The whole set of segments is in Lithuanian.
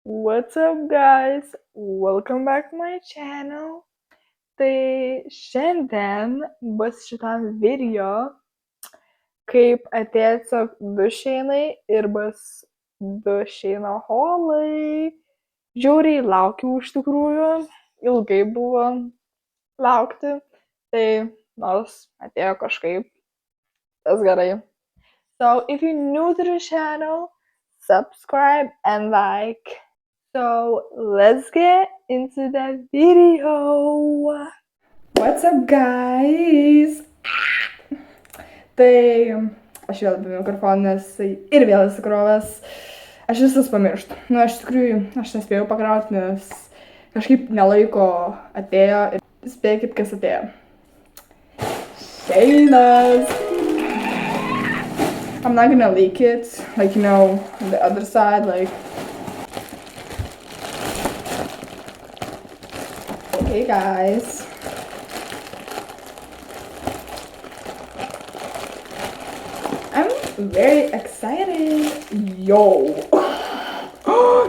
What's up, guys? Welcome back to my channel. Tai šiandien bus šitam video, kaip atėjo tiesiog du šeinai ir bus du šeino holai. Žiauriai laukiau iš tikrųjų, ilgai buvo laukti, tai nors atėjo kažkaip, tas gerai. So if you're new to the channel, subscribe and like. So let's get into the video. What's up, guys? Tai aš vėl be mikrofonas ir vėl įsikrovęs. Aš visas pamirštu. Iš tikrųjų, aš nespėjau pakrauti, nes kažkaip nelaiko atėjo ir spėkit, kas atėjo. Šeinas! I'm not gonna leak it, like, you know, on the other side, like. Hey guys. I'm very excited. Yo.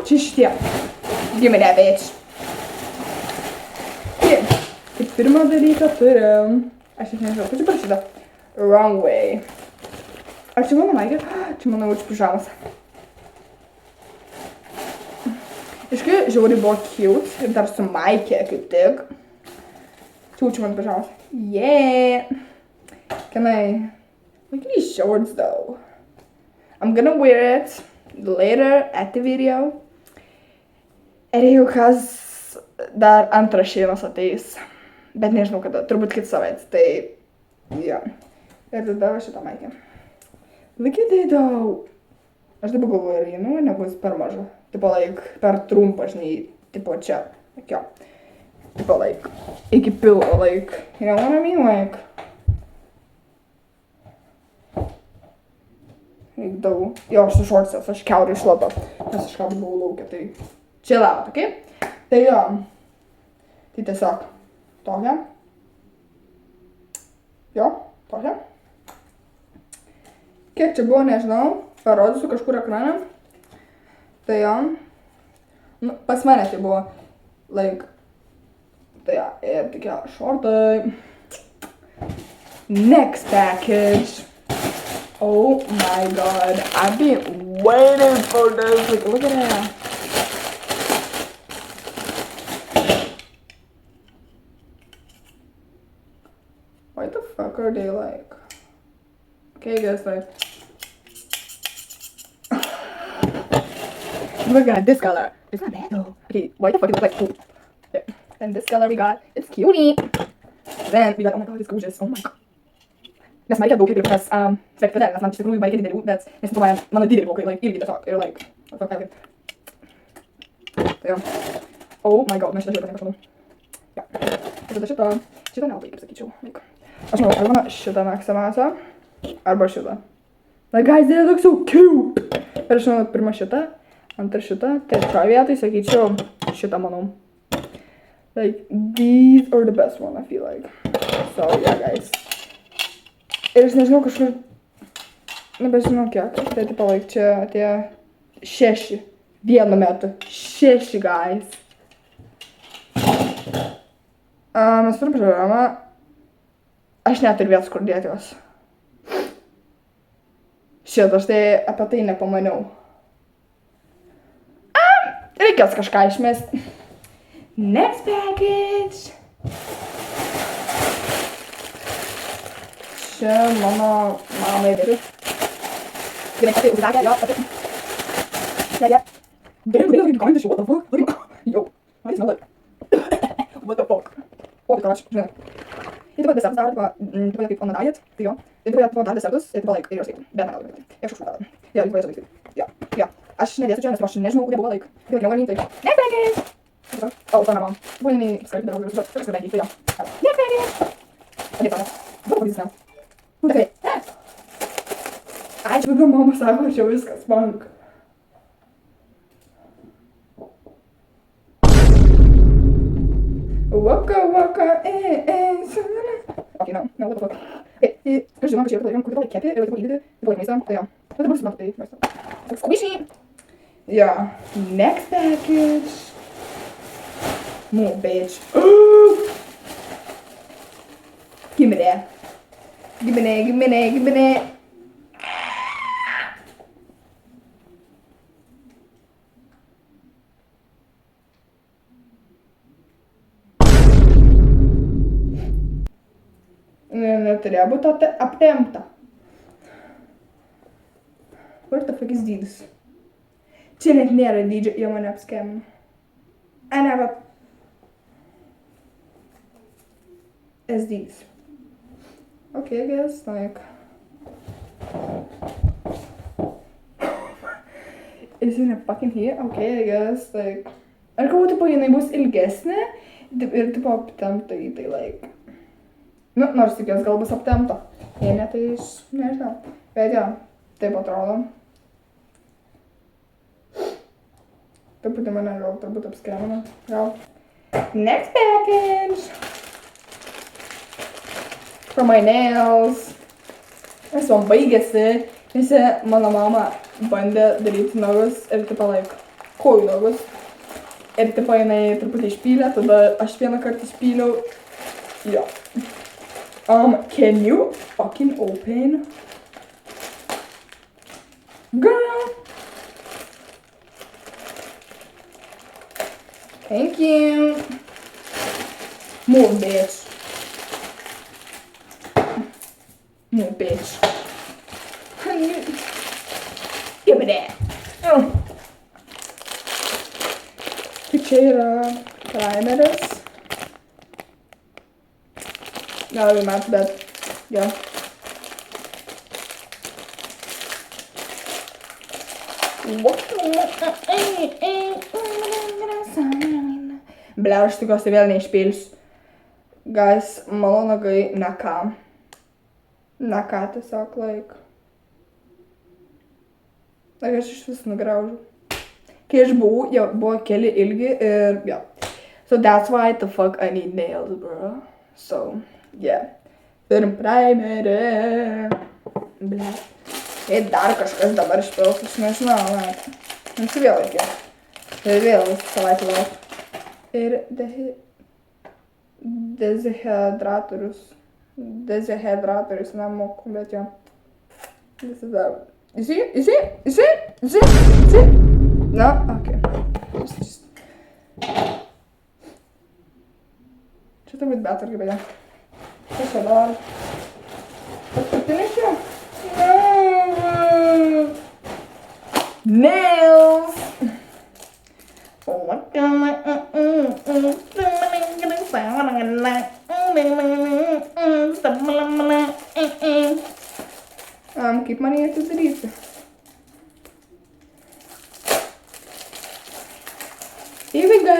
Čia šitie. Give me that bitch. Okay. Tai pirmą dalyką turim. Aš nežinau, kaip čia parašyta. Wrong way. Ar čia mano maikė? Čia mano učių pižamas. Iškai žiauriai buvo cute ir dar su maikė kaip tik. Čia učių mano pižamas. Yeah! Can I... Look at these shorts though. I'm gonna wear it later at the video. Ir jeigu kas dar antras šeinas ateis. Bet nežinau kada, turbūt kitą savaitę. Tai... Jo. Ir tada šitą maikė. Look at it though. Aš taip galvoju, ir nu, nebus per maža. Tipo, like, per trumpą, žinai, tipo čia. Like, jo. Tipo, like, iki pilvo, like, you know what I mean, like. Like, daug. Jo, aš su šortsės, aš kiaurai šlapa. Nes aš ką buvau laukia, tai chill out, okay? Tai jo. Tai tiesiog tokia. Jo, tokia. Kiek čia buvo, nežinau, parodysiu kažkur ekraną. Tai jo, nu, pas mane tai buvo, like, tai jo, ir tokie šortai. Next package. Oh my god, I've been waiting for this, like, look at that. What the fuck are they like? Okay, guys, like. Look at this color. It's not bad though. Okay, why the fuck does it look like poop? There. And this color we got, it's cutie. Then we got, oh my god, it's gorgeous. Oh my god. Nes man reikia daug irgi, nes, sveiki kodėl, nes man iš tikrųjų man reikia didelių, bet nesintuoja mano didelių plaukai, like, irgi tiesiog, ir like, what the fuck. Tai jo. Oh my god, mes šitą žiūrėt kažkodėl. Jo. Ir tada šitą nelabai, kaip sakyčiau. Like. Aš manau, arba mano šitą mėgstamiausią, arba šitą. Like, guys, they look so cute! Ir aš manau, pirmą šitą. Antrą šitą, trečioje vietoj, sakyčiau, šitą manau. Like, these are the best one, I feel like. So, yeah, guys. Ir aš nežinau kažkur, nebežinau kiek, tai tipo, like, čia atėjo 6 vienu metu. 6, guys. Mes turim programą. Aš neturiu vietos, kur dėti juos. Šitą, aš tai apie tai nepamaniau. Reikės kažką išmesti. Next package. Čia mano mamai dėliu. Gerai, tai uždagė, jo, apie. Gerai. Gerai, going to show, what the fuck? Look at me. Yo, I smell it. What the fuck? O, tai короче, žinai. Ir taip pat desertas daro, tipo kaip on a diet, tai jo. Ir taip pat dar desertus, ir tipo, like, ir jos kaip. Bet man labai. Ir aš kažkur. Jo, ir važiuoju taip. Jo, jo. Aš nedėsiu čia, nes aš nežinau, kurie buvo, like, tai jau gaminti. Next package! O, tai mama. Buvo jinai skalbti, darau, bet kažkas gaminti, tai jo. Next package! Adėt mane. Daug pavyzdys ne. Tikrai. Ai, čia mama sako, čia viskas, bank. Waka, Okay, no, what the fuck. Okay, aš žinau, kad čia yra, kur tipo, like, kepė, ir tipo, įdėti, tipo, like, maistą, tai jo. Tai dabar susimatu, tai maistą. Toks squishy. Yeah. Next package. More bitch. Give me that. Give me that, give me that, give me that. Neturėjo būti aptempta. What the fuck is this? Čia net nėra dydžio, jie mane apskemino. I never... As these. Okay, I guess, like... Isn't it fucking here? Okay, I guess, like... Ar galvoju, tipo, jinai bus ilgesnė ir, tipo, aptempta į tai, like... Nu, nors tik jos gal bus aptempta. Jei ne, tai nežinau. Bet jo, taip atrodo. Truputį mane gal turbūt apskemino. Gal. Next package! For my nails. Nes man baigėsi, nes mano mama bandė daryti nagus ir tipo, like, kojų nagus. Ir tipo, jinai truputį išpylė, tada aš vieną kartą išpyliau. Jo. Can you fucking open? Girl! Thank you. More bitch. More bitch. Give me that. Tai čia yra primeris. Nelabai mat, bet jo. Ble, aš tikiuosi vėl neišpilsiu. Guys, mano nagai ne ką. Ne ką tiesiog, like. Like, aš iš vis nugraužiu. Kai aš buvau, jau buvo keli ilgi ir jo. So that's why the fuck I need nails, bro. So, yeah. Turim primerį. Ble. Ir dar kažkas dabar išpils, aš nežinau, like. Mums vėl reikia. Ir vėl visą savaitę lauk. Ir dezidratorius nemoku, bet jo. This is that. You see? You see? You see? You see? You see? No? Okay. Just... Čia turbūt betargi, beje. Kas čia dar? Paskutinis čia? Nails! Kaip man jį atidaryti? Here we go!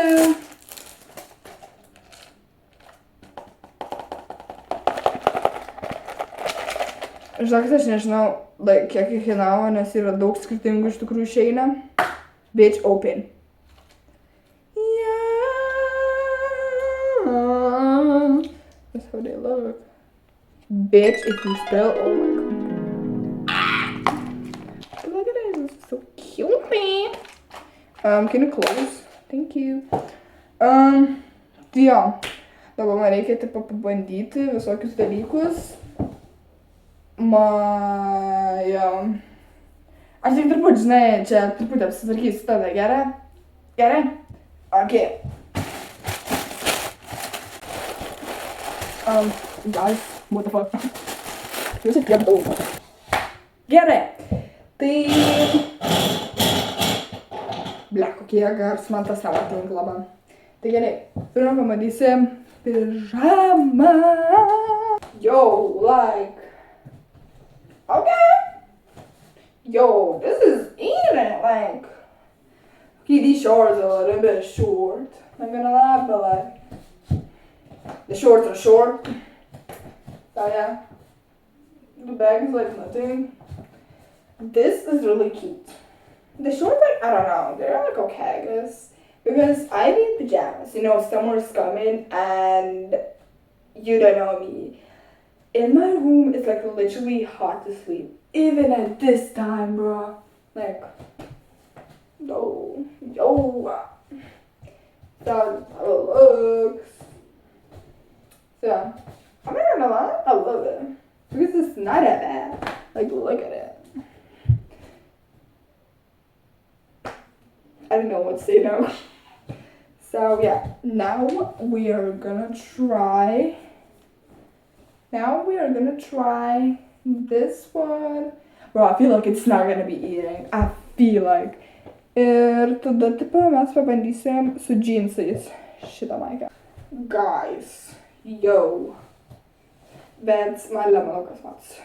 Žinokit, aš nežinau, like, kiek jį kainavo, nes yra daug skirtingų iš tikrųjų išeina. Bitch, open. That's how they look. Bitch, if you spell, oh my god. Look at this, this is so cute, man. Can you close? Thank you. Tai jo, dabar man reikia tipo pabandyti visokius dalykus. Jo. Aš tik turbūt, žinai, čia truputį apsitvarkysiu tada, gerai? Gerai? Okay. Guys, what the fuck? Jūs ir tiek daug. Gerai. Tai... Ble, kokie gars man tas nevatinink labai. Tai gerai. Pirmą pamatysim pižamą. Yo, like... Okay. Yo, this is even, like... Okay, these shorts are a little bit short. I'm gonna lie, but like... The shorts are short. So yeah. The bag is like nothing. This is really cute. The shorts, like, I don't know, they're like okay, I guess. Because I need pajamas, you know, summer's coming and you don't know me. In my room, it's like literally hot to sleep. Even at this time, bro. Like, Yo, yo. So, looks. So, I'm not gonna lie, I love it. Because it's not that bad. Like, look at it. I don't know what to say now. So, yeah. Now we are gonna try this one. Bro, I feel like it's not gonna be eating. I feel like. Ir tada, tipo, mes pabandysim su džinsais šitą maikę. Guys, yo. That's my lemon spots.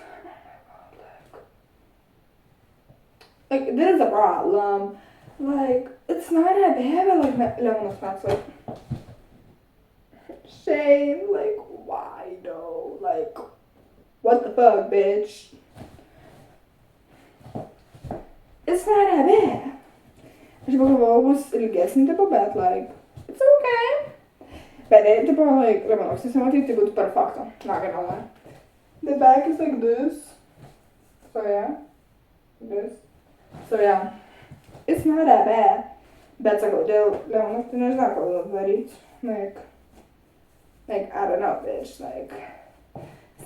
Like, there's a problem. Like, it's not that bad, but like, lemon spots, like. Shane, like, why though? Like, what the fuck, bitch? It's not that bad. Aš galvojau, bus ilgesnį tipo, bet, like, it's okay. Bet jei, tipo, like, lemanoksys nematyti, tai būtų perfecto. Not gonna lie. The back is like this. So, yeah. This. So, yeah. It's not that bad. Bet, sakau, dėl lemanoksy nežinau, ko daryti. Like, I don't know, bitch. Like,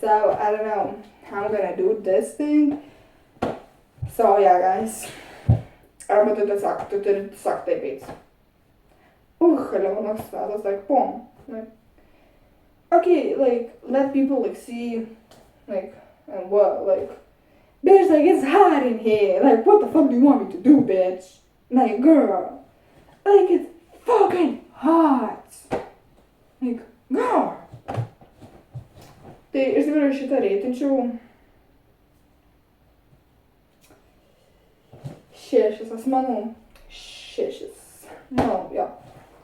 so, I don't know how I'm gonna do this thing. So, yeah, guys. Arba tu turi tiesiog taip eiti. Lemonas smells like boom. Like, okay, like, let people, like, see, like, and what, like, bitch, like, it's hot in here. Like, what the fuck do you want me to do, bitch? Like, girl, like, it's fucking hot. Like, girl. Tai iš tikrųjų šitą reitinčiau 6, aš manau. 6. No, jo.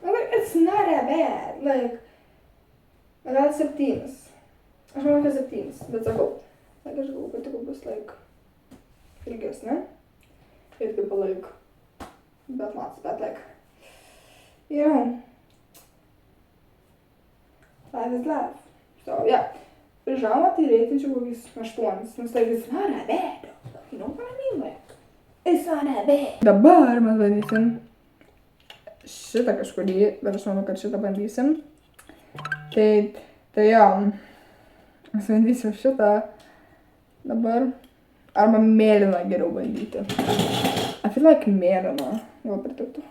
Like, it's not that bad. Like, gal 7. Aš manau, kad 7, bet sakau. Like, aš galvoju, kad tikrai bus, like, ilgesnė. Ir taip, like, but, like, you know, life is life. So, yeah. Pižamą tai reitinčiau kokius 8, nes tai it's not that bad. You know what I mean? Like, it's not that bad. Dabar mes bandysim šitą kažkurį, bet aš manau, kad šitą bandysim. Tai jo, mes bandysim šitą dabar. Arba mėlyną geriau bandyti. I feel like mėlyną gal pritiktų.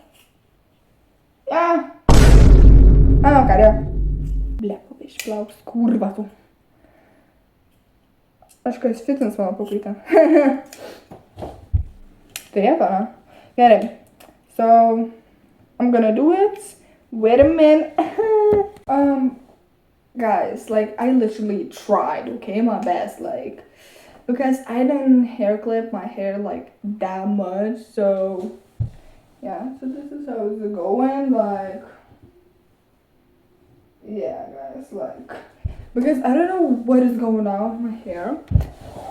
Ja! Ano, karė. Blepo, išplauks, kurva tu. Aš kas fitins mano pakuitę. Turėtų, ne? Gerai. So, I'm gonna do it. Wait a minute. Guys, like, I literally tried, okay, my best, like, because I don't hair clip my hair, like, that much, so, yeah, so this is how it's going, like, yeah, guys, like, because I don't know what is going on with my hair.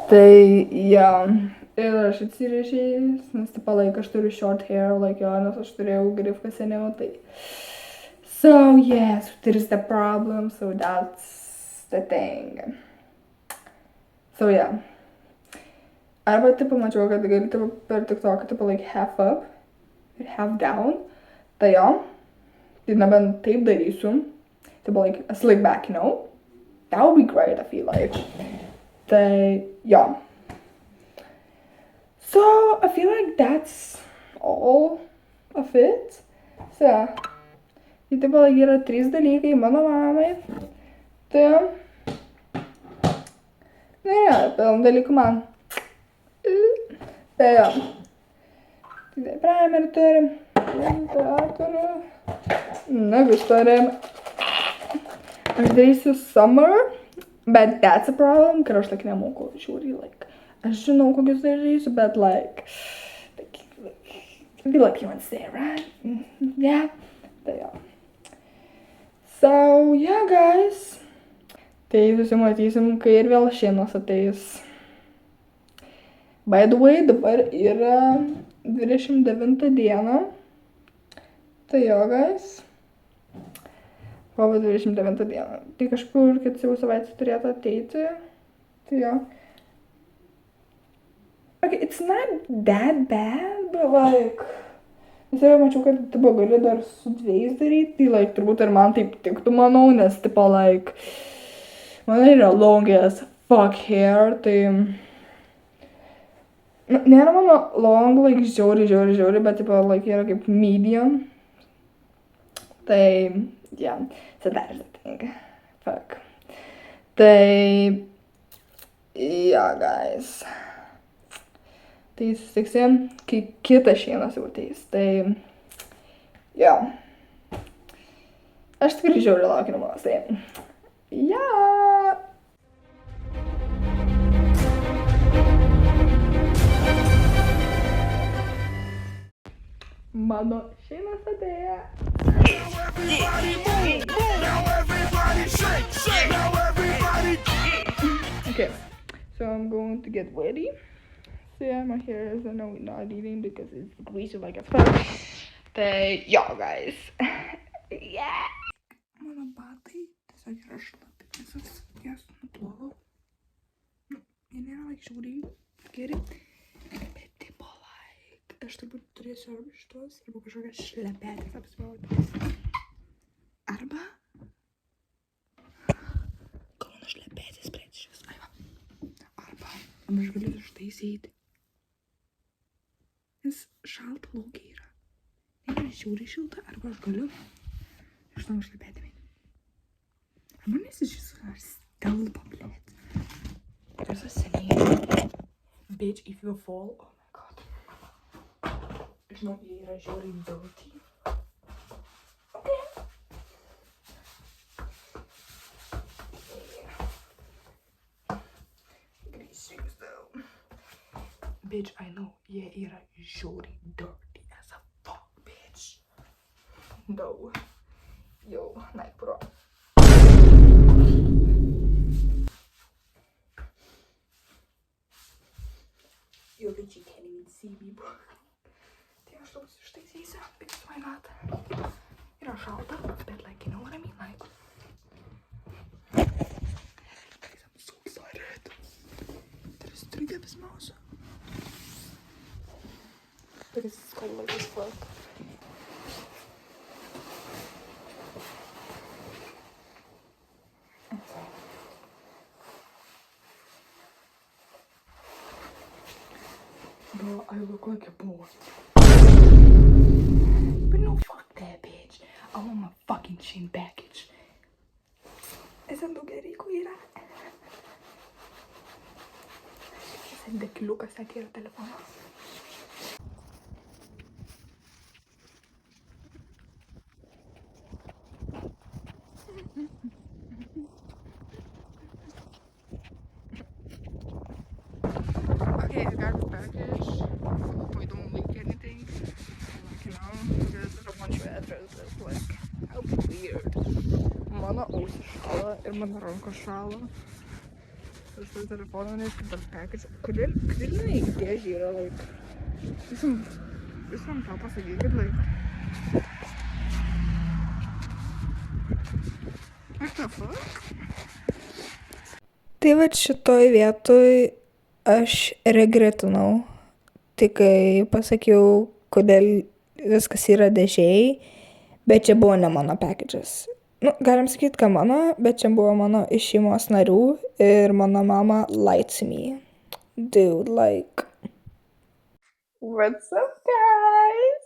Tai, yeah, ir aš atsirišėjus, nes, tipo, like, aš turiu short hair, like, jo, nes aš turėjau grifką seniau, tai. So, yes, there's the problem, so that's the thing. So, yeah. Arba, tipo, mačiau, kad gali, tipo, per TikTok, tipo, like, half up ir half down. Tai jo, tai nebent taip darysiu. Tipo, like, a slick back, you know? That would be great, I feel like. Tai, yeah. So, I feel like that's all of it. So, yeah. Tai tipo, like, yra 3 dalykai mano mamai. Tai, ne, pilna dalykų man. Tai, jo. Tai primer turim. Nagus turim. Aš darysiu summer, but that's a problem, kad aš, like, nemoku žiūri, like, aš žinau, kokius darysiu, but, like, I feel like you understand, right? Yeah. Tai, jo. So, yeah, guys. Tai susimatysim, kai ir vėl šienas ateis. By the way, dabar yra 29 diena. Tai jo, guys. Kovo 29 dieną. Tai kažkur kitų savaitės turėtų ateiti. Tai jo. Okay, it's not that bad, but like, Vis tiek mačiau, kad tipo gali dar su 2 daryti, tai like, turbūt ir man taip tiktų, manau, nes tipo like, man yra long as fuck hair, tai nėra mano long, like, žiauri, bet tipo like yra kaip medium. Tai, yeah, so that is the thing. Fuck. Tai, yeah, guys. Tai susitiksim, kai kitas šeinas jau ateis. Tai, yeah. Aš tikrai žiauriai laukiu namuos. Tai, yeah. Mano šeinas atėjo. Okay, so I'm going to get ready. So yeah, my hair is not eating because it's greasy like a fuck. Tai jo, guys. Yeah. Mano batai tiesiog yra šlapi, nes aš jas nuplovau. Jie nėra like žiauriai geri, bet tipo like, aš turbūt turėsiu arba šitos, arba kažkokias šlepetės apsivalyti. Arba gal mano šlepetės plėčias, arba aš galiu štai sėti. Nes šalta laukia yra. Nėra žiauriai šilta, arba aš galiu šitom šlepetėm. Arba nesižysiu, ar stelba, blėt. There's a saying, bitch, if you fall, oh my god. Žinau, jie yra žiauriai dirty. Okay. Greasy though. Bitch, I know, jie yra žiauriai dirty as a fuck, bitch. No. Yo, Nike Pro. Yo, bitch, you can't even see me, bro. Tai aš toks ištaisysiu, because why not? Yra šalta, but like, you know what I mean, like. Guys, I'm so excited. There's 3 of his mouse. Because it's cold like this fuck. Bro, I look like a boy. But no, fuck that, bitch. I want my fucking Shein package. Ese lugerico yra. Ese dekliukas atėjo telefoną. Okay, I got the package. We don't leak anything. Like, you know, there's a bunch of addresses. Like, how weird. Mano ausis šala ir mano rankos šala. Aš turiu telefoną, nes dar package. Kodėl jinai dėžė yra, like, visam tau pasakykit, like. What the fuck? Tai vat šitoj vietoj aš regretinau, tai kai pasakiau, kodėl viskas yra dėžėjai, bet čia buvo ne mano packages. Nu, galim sakyti, kad mano, bet čia buvo mano iš šeimos narių ir mano mama lied to me. Dude, like. What's up, guys?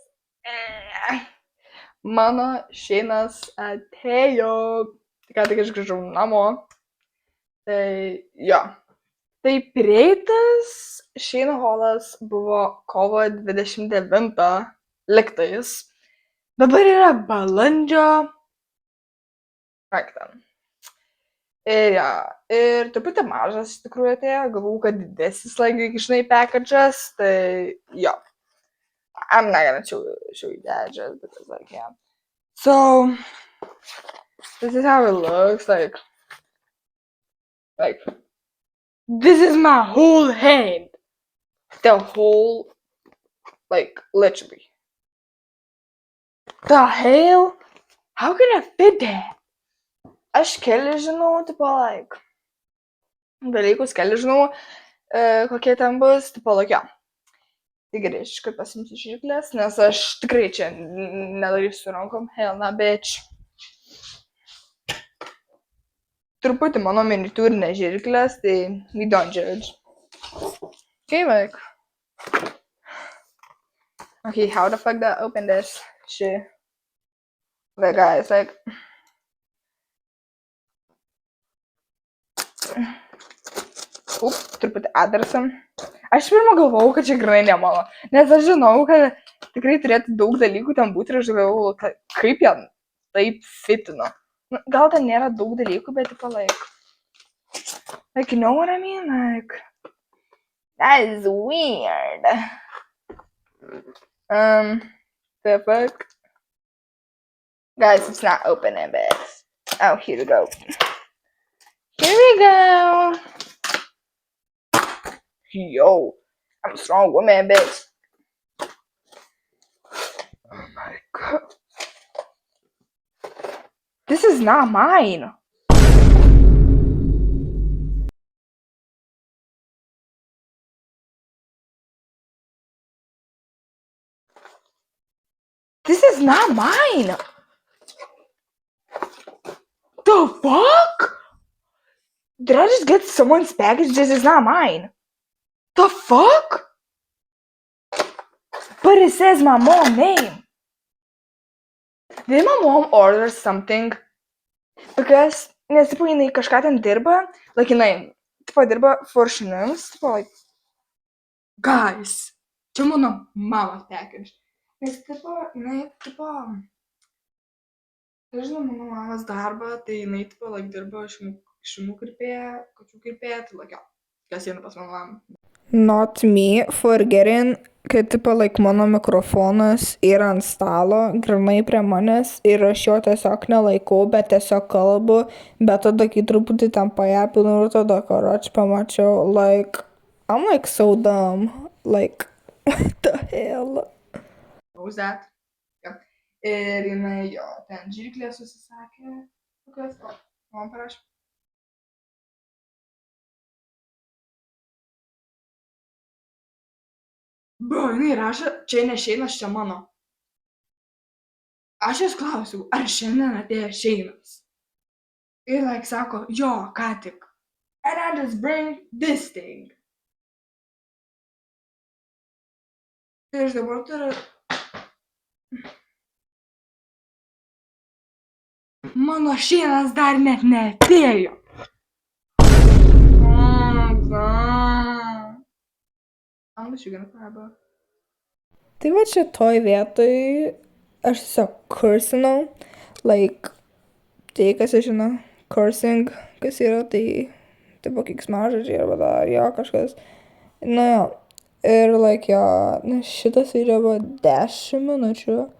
Mano šeinas atėjo. Ką tik aš grįžau namo. Tai jo. Tai prieitas Shein haulas buvo kovo 29 lygtais. Dabar yra balandžio 5. Ir ja, ir truputį mažas iš tikrųjų atėjo, galvau, kad didesnis like, žinai, packages, tai jo. I'm not gonna show you that just because like, yeah. So, this is how it looks, like, this is my whole hand. The whole, like, literally. The hell? How can I fit that? Aš keli žinau, tipo, like, dalykus keli žinau, kokie ten bus, tipo, like, yeah. Tai gerai, aš iškart pasimsiu žirklės, nes aš tikrai čia nedarysiu rankom. Hell na, bitch. Truputį mano miniatūrinės žirklės, tai we don't judge. Okay, like. Okay, how the fuck do I open this shit? Like, guys, like. Truputį adresą. Aš pirmą galvojau, kad čia grinai ne mano. Nes aš žinau, kad tikrai turėtų daug dalykų ten būti ir aš galvojau, kaip jie taip fitino. Gal ten nėra daug dalykų, bet tipo, like, you know what I mean? Like, that is weird. The fuck? Guys, it's not opening, but oh, here we go. Here we go. Yo, I'm a strong woman, bitch. Oh my god. This is not mine. This is not mine. The fuck? Did I just get someone's package? This is not mine. The fuck? But it says my mom's name. Did my mom order something? Because, nes, tipo, jinai kažką ten dirba, like, jinai, tipo, dirba for šunims, tipo, like, guys, čia mano mamos package. Nes, tipo, jinai, tipo, aš žinau mano mamos darbą, tai jinai, tipo, like, dirba šunų kirpėja, kačių kirpėja, tai, like, jo, kas eina pas mano mamą. Not me forgetting, kad, tipo, like, mano mikrofonas yra ant stalo, grinai prie manęs ir aš jo tiesiog nelaikau, bet tiesiog kalbu, bet tada, kai truputį ten pajapinu ir tada, karoč, pamačiau, like, I'm, like, so dumb, like, what the hell? What was that? Yeah. Ir jinai, jo, ten žirklė susisakė, kokias, man parašė. Bro, jinai rašo, čia ne Šeinas, čia mano. Aš jos klausiau, ar šiandien atėjo Šeinas. Ir, like, sako, jo, ką tik. And I just bring this thing. Ir aš dabar turiu... Mano Šeinas dar net neatėjo. Tai va čia toj vietoj aš tiesiog cursinau, like, tai kas aš žinau, cursing, kas yra, tai tipo keiksmažodžiai arba dar jo kažkas. Nu jo, ir like jo, nes šitas video buvo 10 minučių,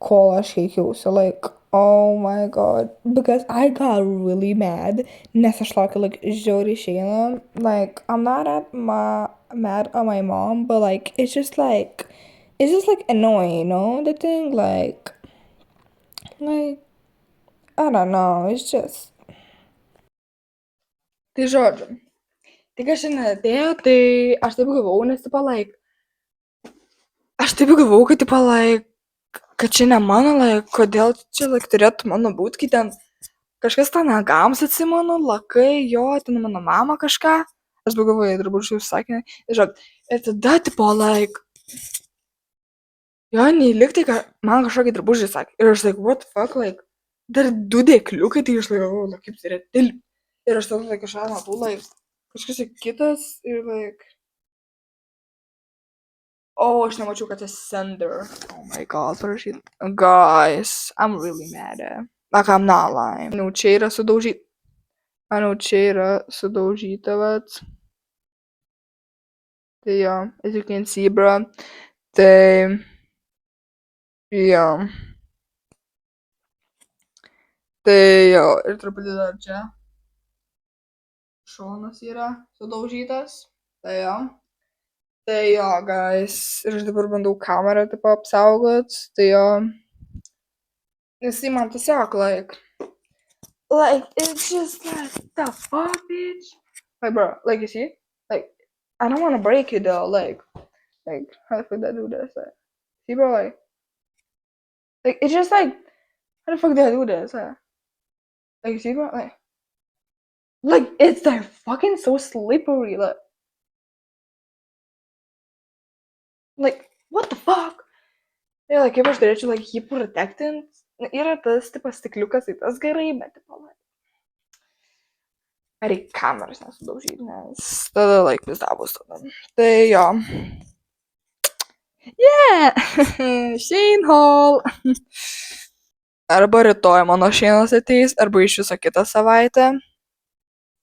kol aš keikiausi, like, oh my god, because I got really mad, nes aš laukiu, like, žiauriai Šeino, like, I'm not mad at my mom, but like, it's just like annoying, you know, the thing, like, I don't know, it's just. Tai žodžiu, tai kas šiandien atėjo, tai aš taip galvau, nes tipo, like, aš taip galvau, kad tipo, like, kad čia ne mano, like, kodėl čia, like, turėtų mano būt, kai ten kažkas ten nagams atsimenu, lakai, jo, ten mano mama kažką, aš galvoju, drabužių užsakė, ir tada, tipo, like, jo, neįliktai, kad man kažkokį drabužį sakė, ir aš, like, what the fuck, like, dar 2 dėkliukai, tai aš, like, like, kaip tai yra tilp, ir aš tada, like, kažką matau, like, kažkas kitas, ir, like, oh, aš nemačiau, kad tas sender, oh my god, parašyt, guys, I'm really mad, like, I'm not lying, čia yra sudaužyta, vat, tai jo, as you can see, bro, tai, jo, tai jo, ir truputį dar čia, šonas yra sudaužytas, tai jo. Tai jo, guys, ir aš dabar bandau kamerą taip apsaugot, tai jo, nes tai man tiesiog, like, it's just like, the fuck, bitch? Like, bro, like, you see? Like, I don't want to break you, though, like, Like, how the fuck did I do this? Like, see, bro, like, it's just like, how the fuck did I do this? Like, see, bro, like, it's like fucking so slippery. Like, what the fuck? Ir, like, kaip aš turėčiau, like, jį protektint. Yra tas, tipas, stikliukas, tai tas gerai, bet, tipo, reikia kameras nesudaužyti, nes tada, like, vis dar bus tada. Tai jo. Yeah! Shane Hall! Arba rytoj mano Shane'as ateis, arba iš viso kitą savaitę.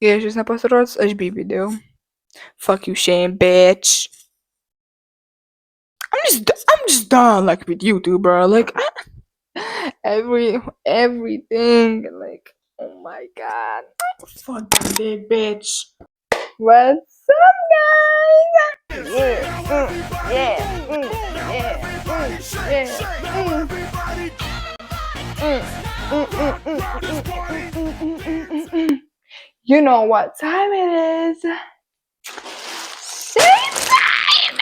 Kai aš jis nepasirodys, aš BB dėjau. Fuck you, Shane, bitch. I'm just done, like, with YouTube, bro. Like, everything, like, oh my god. Fuck that big bitch. What's up, guys? You know what time it is. Shane time!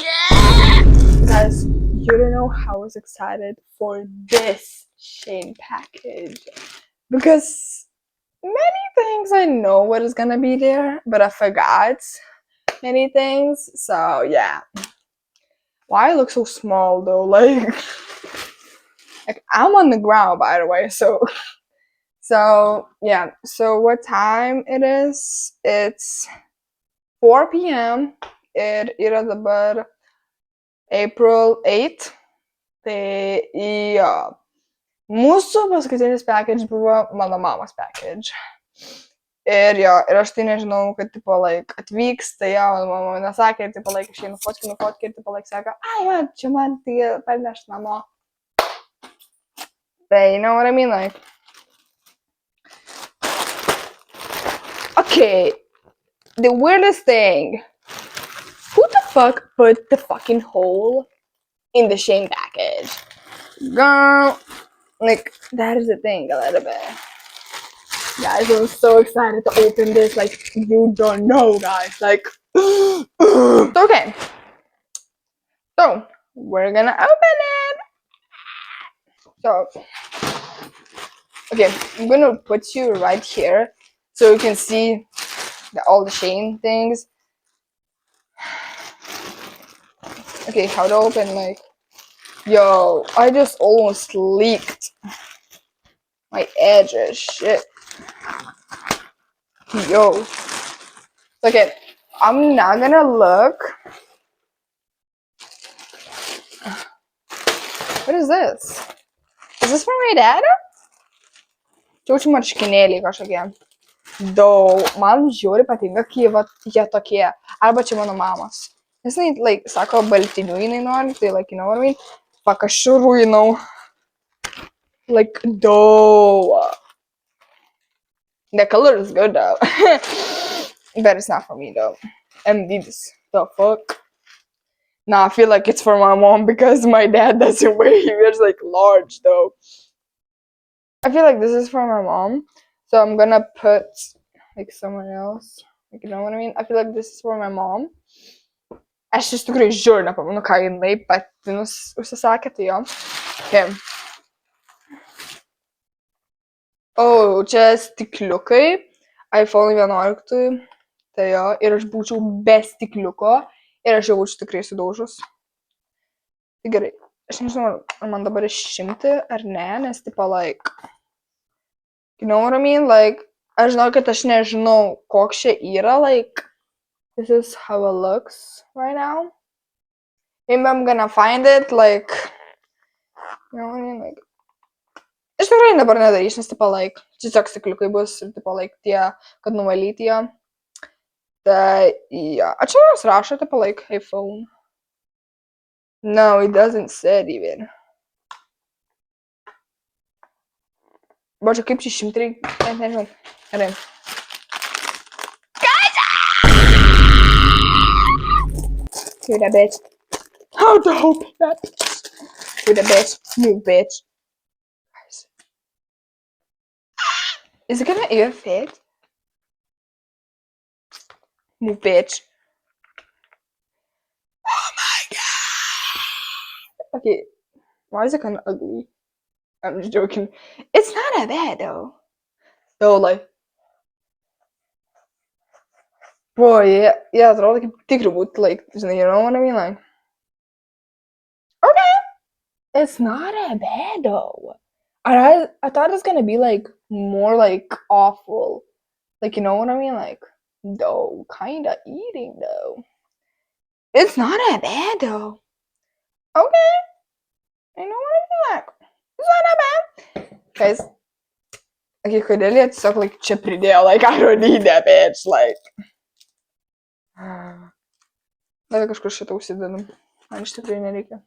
Yeah! Guys, you don't know how I was excited for this Shane package. Because many things I know what is gonna be there, but I forgot many things. So yeah. Why I look so small though? Like I'm on the ground, by the way. So yeah. So what time it is? It's 4 p.m. It yra dabar April 8th. Tai jo. Mūsų paskutinis package buvo mano mamos package. Ir jo, ir aš tai nežinau, kad, tipo, like, atvyks, tai jo, mama man nesakė, ir, tipo, like, išeinu fotkinu, ir, tipo, like, sako, jo, čia man tai parneš namo. Tai, you know what I mean, like. Okay, the weirdest thing. Who the fuck put the fucking hole in the Shane package? Girl, like, that is the thing a little bit. Guys, I'm so excited to open this, like, you don't know, guys, like, okay, so, we're gonna open it, so, okay, I'm gonna put you right here, so you can see all the Shane things. Okay, how to open, like, yo, I just almost leaked my edges, shit. Yo. Okay, I'm not gonna look. What is this? Is this for my dad? Jaučiu marškinėliai kažkokie. Daug. Man žiauriai patinka, kai jie tokie. Arba čia mano mamos. Nes jinai, like, sako, baltinių jinai nori, tai, like, you know what I mean? Fuck, aš ruinau. Like, dough. The color is good though. But it's not for me though. And these, the fuck? Nah, I feel like it's for my mom because my dad doesn't wear, he wears like large though. I feel like this is for my mom. So I'm gonna put like someone else. Like, you know what I mean? I feel like this is for my mom. Aš iš tikrųjų žiūriu, nepamenu, ką jinai pati užsisakė, tai jo. Okay. O, čia stikliukai, iPhone 11, tai jo, ir aš būčiau be stikliuko, ir aš jau būčiau tikrai sudaužus. Tai gerai, aš nežinau, ar man dabar išimti, ar ne, nes, tipo, like, you know what I mean, like, aš žinau, kad aš nežinau, koks čia yra, like, this is how it looks right now. Maybe I'm gonna find it, like, you know what I mean, like, aš tikrai dabar nedarysiu, nes, tipo, like, tiesiog stikliukai bus, ir, tipo, like, tie, kad nuvalyti jie. Tai, jo. A čia nors rašo, tipo, like, iPhone. No, it doesn't say even. Bože, kaip čia išimti reikia, net nežinau. Gerai. Who that bitch? How to open that? Who that bitch? You bitch. Is it gonna even fit? You bitch. Okay, why is it kind of ugly? I'm just joking. It's not that bad though. So like, bro, yeah, atrodo kaip tikri būt, like, žinai, you know what I mean? Like, okay, it's not that bad though. I thought it was gonna be like more like awful. Like, you know what I mean? Like, though, kinda eating though. It's not that bad though. Okay, you know what I mean? Like, it's not that bad. Guys, okay, kodėl jie tiesiog, like, čia pridėjo, like, I don't need that bitch, like. Davai kažkur šitą užsidedam. Man iš tikrųjų nereikia.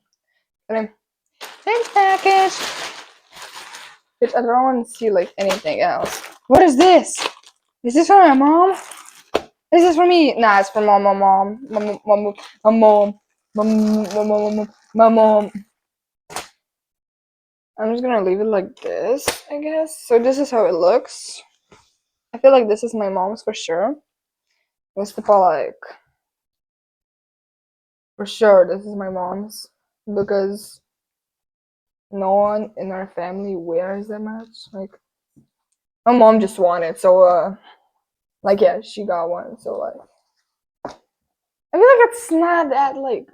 Gerai. Thanks, package. Bitch, I don't want to see, like, anything else. What is this? Is this for my mom? Is this for me? Nah, it's for my mom. My mom. I'm just gonna leave it like this, I guess. So this is how it looks. I feel like this is my mom's for sure. It's the like, for sure this is my mom's because no one in our family wears that much. Like, my mom just wanted, so like, yeah, she got one. So like, I feel like it's not that like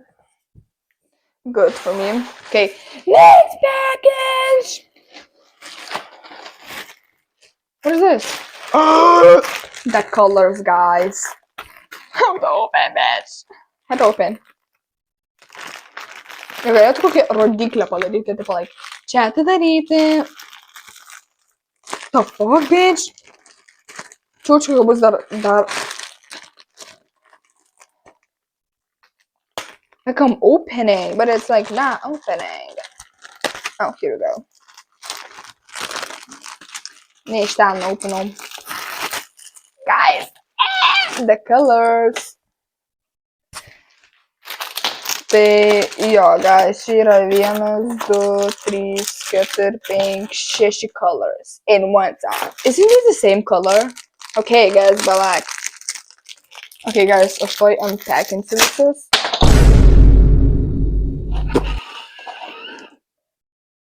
good for me. Okay, next package. What is this? The colors, guys. How to open, bitch. How to open. Galėtų kokį rodiklę padaryti, tipo, like, čia atidaryti. The fuck, bitch? Čiūčiu, bus dar. Like, I'm opening, but it's like not opening. Oh, here we go. Ne, iš ten openom. Guys, the colors. Tai jo, guys, čia yra 1, 2, 3, 4, 5, 6 colors in one time. Isn't it the same color? Okay, guys, but like, okay, guys, aš tuoj unpackinsiu visus.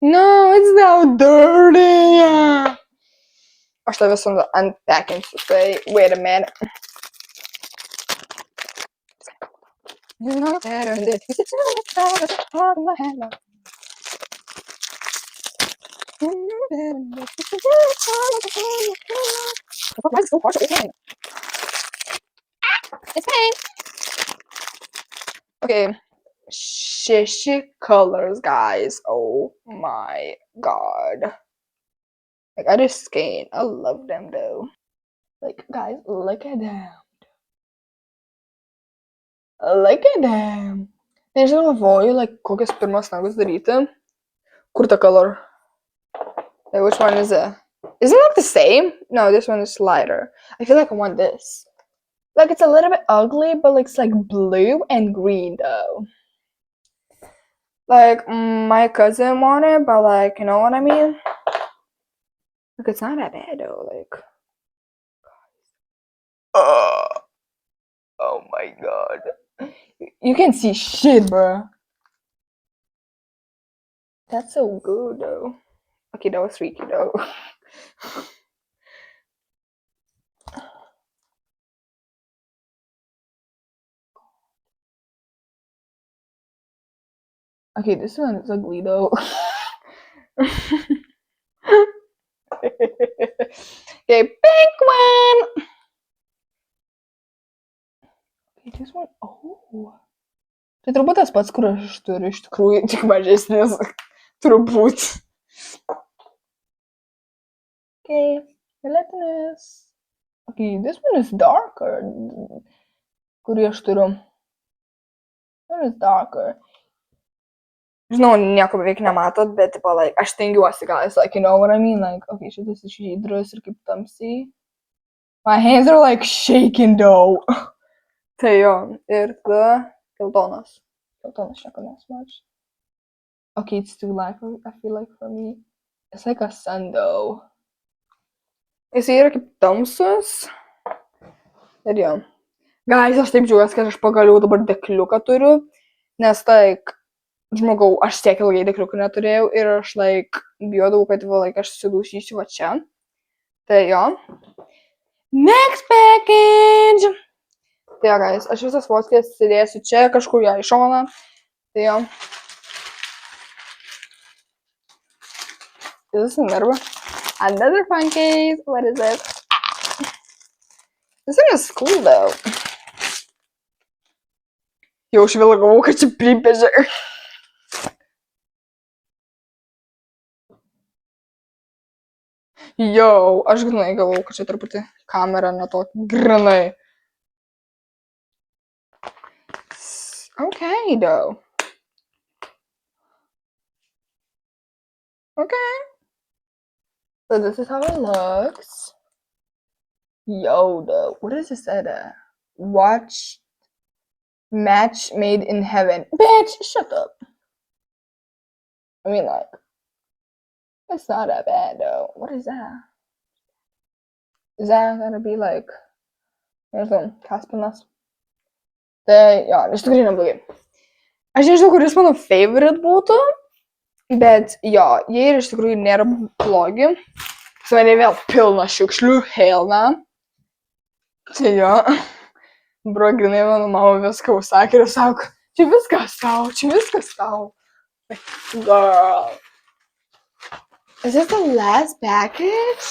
No, it's now dirty. Aš tuoj visus unpackinsiu, tai wait a minute. You know better than this. It's all in my hand now. Why is it so hard to open? It's pain. Okay. 6 colors, guys. Oh my god. Like, I just scan. I love them though. Like, guys, look at them. Look at them. Nežinau, galvoju, like, kokias pirmas nagus daryti. Kur ta color? Like, which one is it? Isn't it the same? No, this one is lighter. I feel like I want this. Like, it's a little bit ugly, but like, it's like blue and green though. Like, my cousin wanted, but like, you know what I mean? Like, it's not that bad though. Like, oh my god. You can see shit, bro. That's so good though. Okay, that was freaky though. Okay, this one is ugly though. Okay, pink one. Okay, this one. Oh. Tai turbūt tas pats, kur aš turiu iš tikrųjų, tik mažesnis. Turbūt. Okay, gelatinous. Okay, this one is darker. Kurį aš turiu. This one is darker. Žinau, nieko beveik nematot, bet, tipo, like, aš stengiuosi, guys, like, you know what I mean? Like, okay, šitas žydras ir kaip tamsiai. My hands are, like, shaking, though. Tai jo, ir tada geltonas. Geltonas nieko nesmač. Okay, it's too light, I feel like, for me. It's like a sun, though. Jisai yra kaip tamsus. Ir jo. Guys, aš taip džiaugiuosi, kad aš pagaliau dabar dekliuką turiu, nes, like, žmogau, aš tiek ilgai dėkliukų neturėjau ir aš, like, bijodavau, kad, aš susidūšysiu va čia. Tai jo. Next package! Tai jo, guys, aš visas fotkės sėdėsiu čia kažkur ją į šoną. Tai jo. Is this another? Another phone case? What is this? This thing is cool though. Jau aš vėl galvojau, kad čia pripežė. Jau, aš grinai galvojau, kad čia truputį kamera ne tokia grinai. Okay, though. Okay. So this is how it looks. Yo, though. What does it say there? Watch match made in heaven. Bitch, shut up. I mean, like, it's not that bad, though. What is that? Is that gonna be like, nežinau, Kaspinas? Tai, jo, iš tikrųjų neblogai. Aš nežinau, kuris mano favorite būtų, bet jo, jie ir iš tikrųjų nėra blogi. Su mane vėl pilna šiukšlių, helna. Tai jo, bro, grinai mano mama viską užsakė ir sako, čia viskas tau, čia viskas tau. Like, girl. Is this the last package?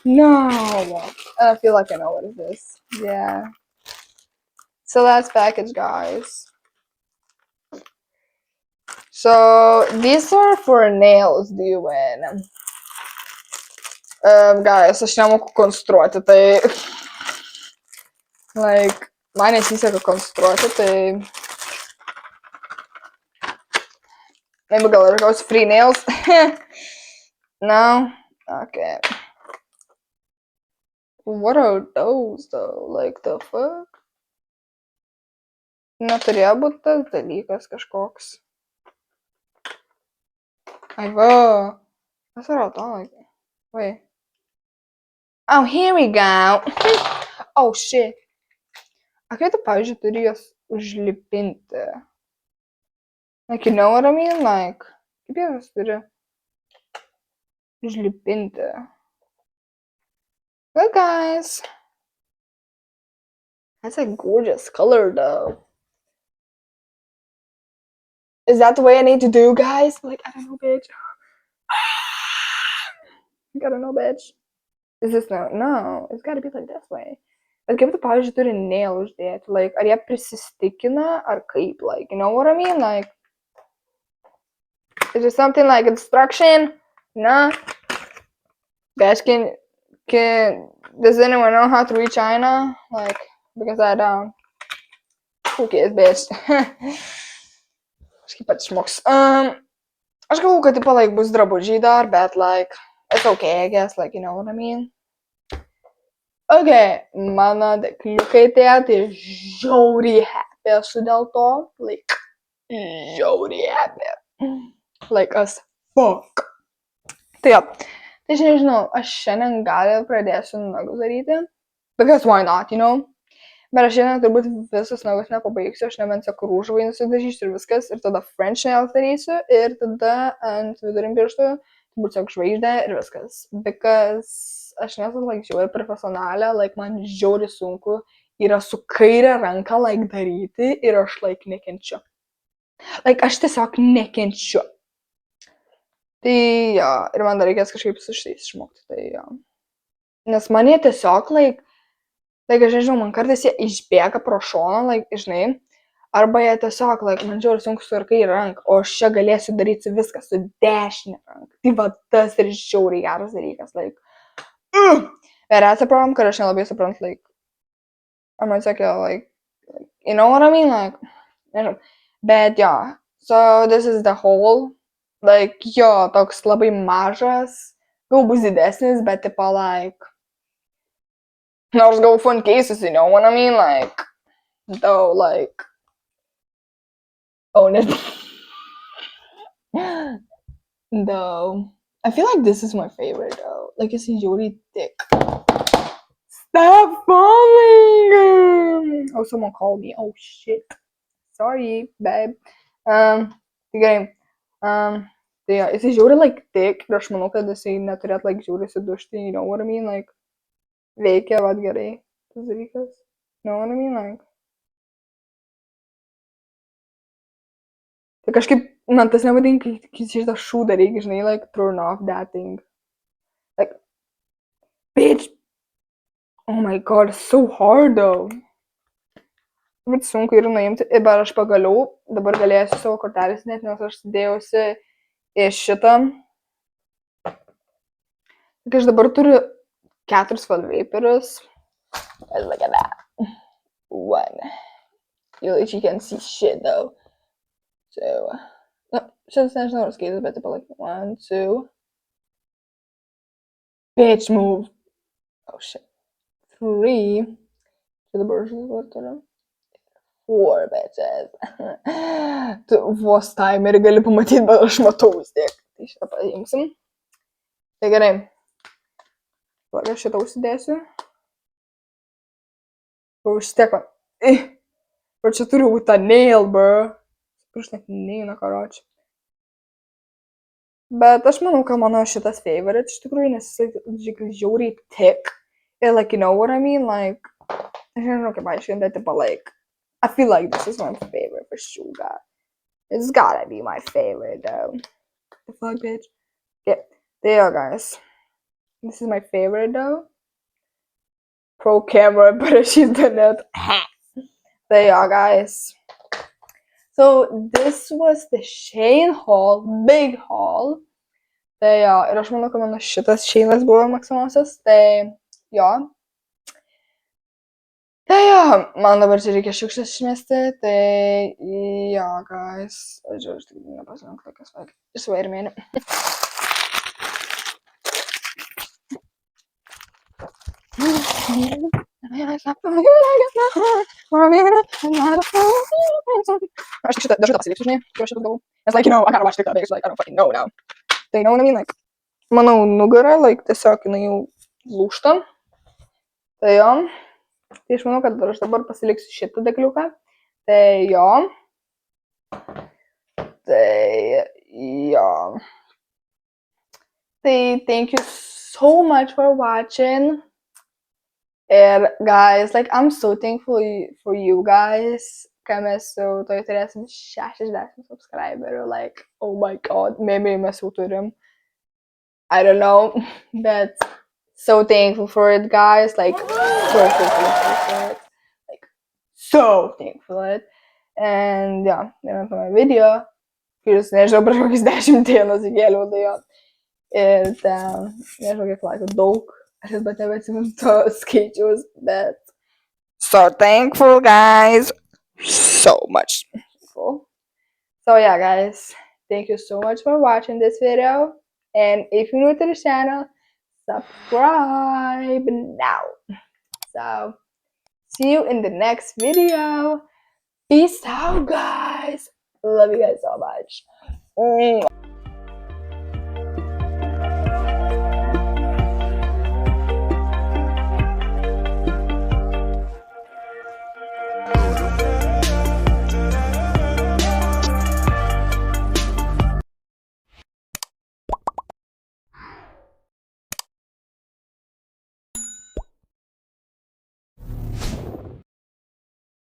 No. I feel like I know what it is. Yeah. It's the last package, guys. So, these are for nails, do you win? Guys, aš nemoku konstruoti, tai... Like, man nesiseka konstruoti, tai... Maybe gal ir gausiu free nails. No? Okay. What are those, though? Like, the fuck? Neturėjo būti tas dalykas kažkoks. Ai, va. Kas yra to, like? Wait. Oh, here we go. Oh, shit. A kaip tu, pavyzdžiui, turi juos užlipinti? Like, you know what I mean? Like, kaip juos turi užlipinti? Good, guys. That's a gorgeous color, though. Is that the way I need to do, guys? Like, I don't know, bitch. I don't know, bitch. Is this no? No, it's gotta be like this way. Bet kaip tu, pavyzdžiui, turi nail uždėti? Like, ar jie prisistikina, ar kaip? Like, you know what I mean? Like, is it something like instruction? No? Guys, does anyone know how to read China? Like, because I don't. Who cares, bitch? Aš kaip pat išmoks. Aš galvoju, kad tipo, like, bus drabužiai dar, bet, like, it's okay, I guess, like, you know what I mean? Okay, mano dėkliukai tai žiauriai happy esu dėl to. Like, žiauriai happy. Like, as fuck. Tai jo. Tai aš nežinau, aš šiandien gal pradėsiu nagus daryti. Because why not, you know? Bet aš šiandien turbūt visus nagus nepabaigsiu, aš nebent sakurūžvai nusidažysiu ir viskas, ir tada French nails darysiu, ir tada ant vidurim pirštų turbūt tiesiog žvaigždę ir viskas. Because aš nesu, like, žiauriai profesionalė, like, man žiauriai sunku yra su kairė ranka, like, daryti, ir aš, like, nekenčiu. Like, aš tiesiog nekenčiu. Tai jo, ir man dar reikės kažkaip su šitais išmokti, tai jo. Nes man jie tiesiog, like, aš nežinau, man kartais jie išbėga pro šoną, like, žinai, arba jie tiesiog, like, man žiauriai sunku su kairė ranka, o aš čia galėsiu daryti viską su dešinė ranka. Tai va, tas ir žiauriai geras dalykas, like. Bet that's the problem, kad aš nelabai suprantu, like, ar man sakė, like, you know what I mean, like, nežinau. Bet jo, so this is the whole, like, jo, toks labai mažas, gal bus didesnis, bet tipo, like, nors gal fun cases, you know what I mean, like, though, like, oh, though, I feel like this is my favorite, though, like, it's really thick. Stop falling! Oh, someone called me, oh shit, sorry, babe, Tai gerai. Tai jo, jisai žiūri like thick ir aš manau, kad jisai neturėtų like žiūri sudušti, you know what I mean, like veikia, vad gerai, tas dalykas. You know what I mean, like. Tai kažkaip, man tas nepatinka, kai šitą šūdą reikia, žinai, like turn off that thing. Like, bitch. Oh my god, it's so hard though. Bet sunku yra nuimti, bet aš pagaliau dabar galėsiu savo kortelės net, nes aš sudėjausi iš šitą. Tai aš dabar turiu 4 wallpapers. Look at that. 1. You literally can't see shit though. 2. No, šitas nežinau, ar skaitas, bet tipo like 1, 2. Bitch move. Oh shit. 3. Čia dabar aš dabar turiu. 4 bitches. Tu vos timerį gali pamatyti, bet aš matau vis tiek. Tai šitą paimsim. Tai gerai. Dabar aš šitą užsidėsiu. Vis tiek man. Bet čia turiu tą nail, bro. Aš net neina, karoči. Bet aš manau, kad mano šitas favorite iš tikrųjų, nes jisai žiauriai thick. And like, you know what I mean? Like, aš nežinau kaip aiškinti, bet tipo like, I feel like this is my favorite for sure, God. It's gotta be my favorite, though. The fuck, bitch? Yeah, there you go, guys. This is my favorite, though. Pro camera, but she's done it. There you go, guys. So, this was the Shein haul, big haul. Tai jo, ir aš manau, kad mano šitas Sheinas buvo maksimaliausias, tai jo. Tai jo, man dabar čia reikia šiukšles išmesti, tai jo, guys. Aš žiūrėjau, aš tik nepasirinkau tokias, like, just wait a minute. Aš tik šitą pasiliksiu, žinai, kur aš šitą gavau. Nes, like, you know, I gotta watch TikTok, because, like, I don't fucking know now. Tai, you know what I mean, like, manau, nugara, like, tiesiog, jinai jau lūžta. Tai jo. Tai aš manau, kad aš dabar pasiliksiu šitą degliuką. Tai jo. Tai jo. Tai thank you so much for watching. And guys, like, I'm so thankful for you guys. Kad mes jau toj turėsim 60 subscriberių. Like, oh my god, maybe mes jau turim. I don't know. But so thankful for it, guys. Like, so thankful for it. Like, so thankful for it. And yeah, then for my video. Kuris, nežinau, prieš kokius 10 dienas įkėliau, tai jo. Ir ten, nežinau, kiek laiko, daug. Aš bet nebeatsimenu to skaičiaus, bet so thankful, guys. So much thankful. So yeah, guys. Thank you so much for watching this video. And if you're new to the channel, subscribe now. So, see you in the next video. Peace out, guys. Love you guys so much.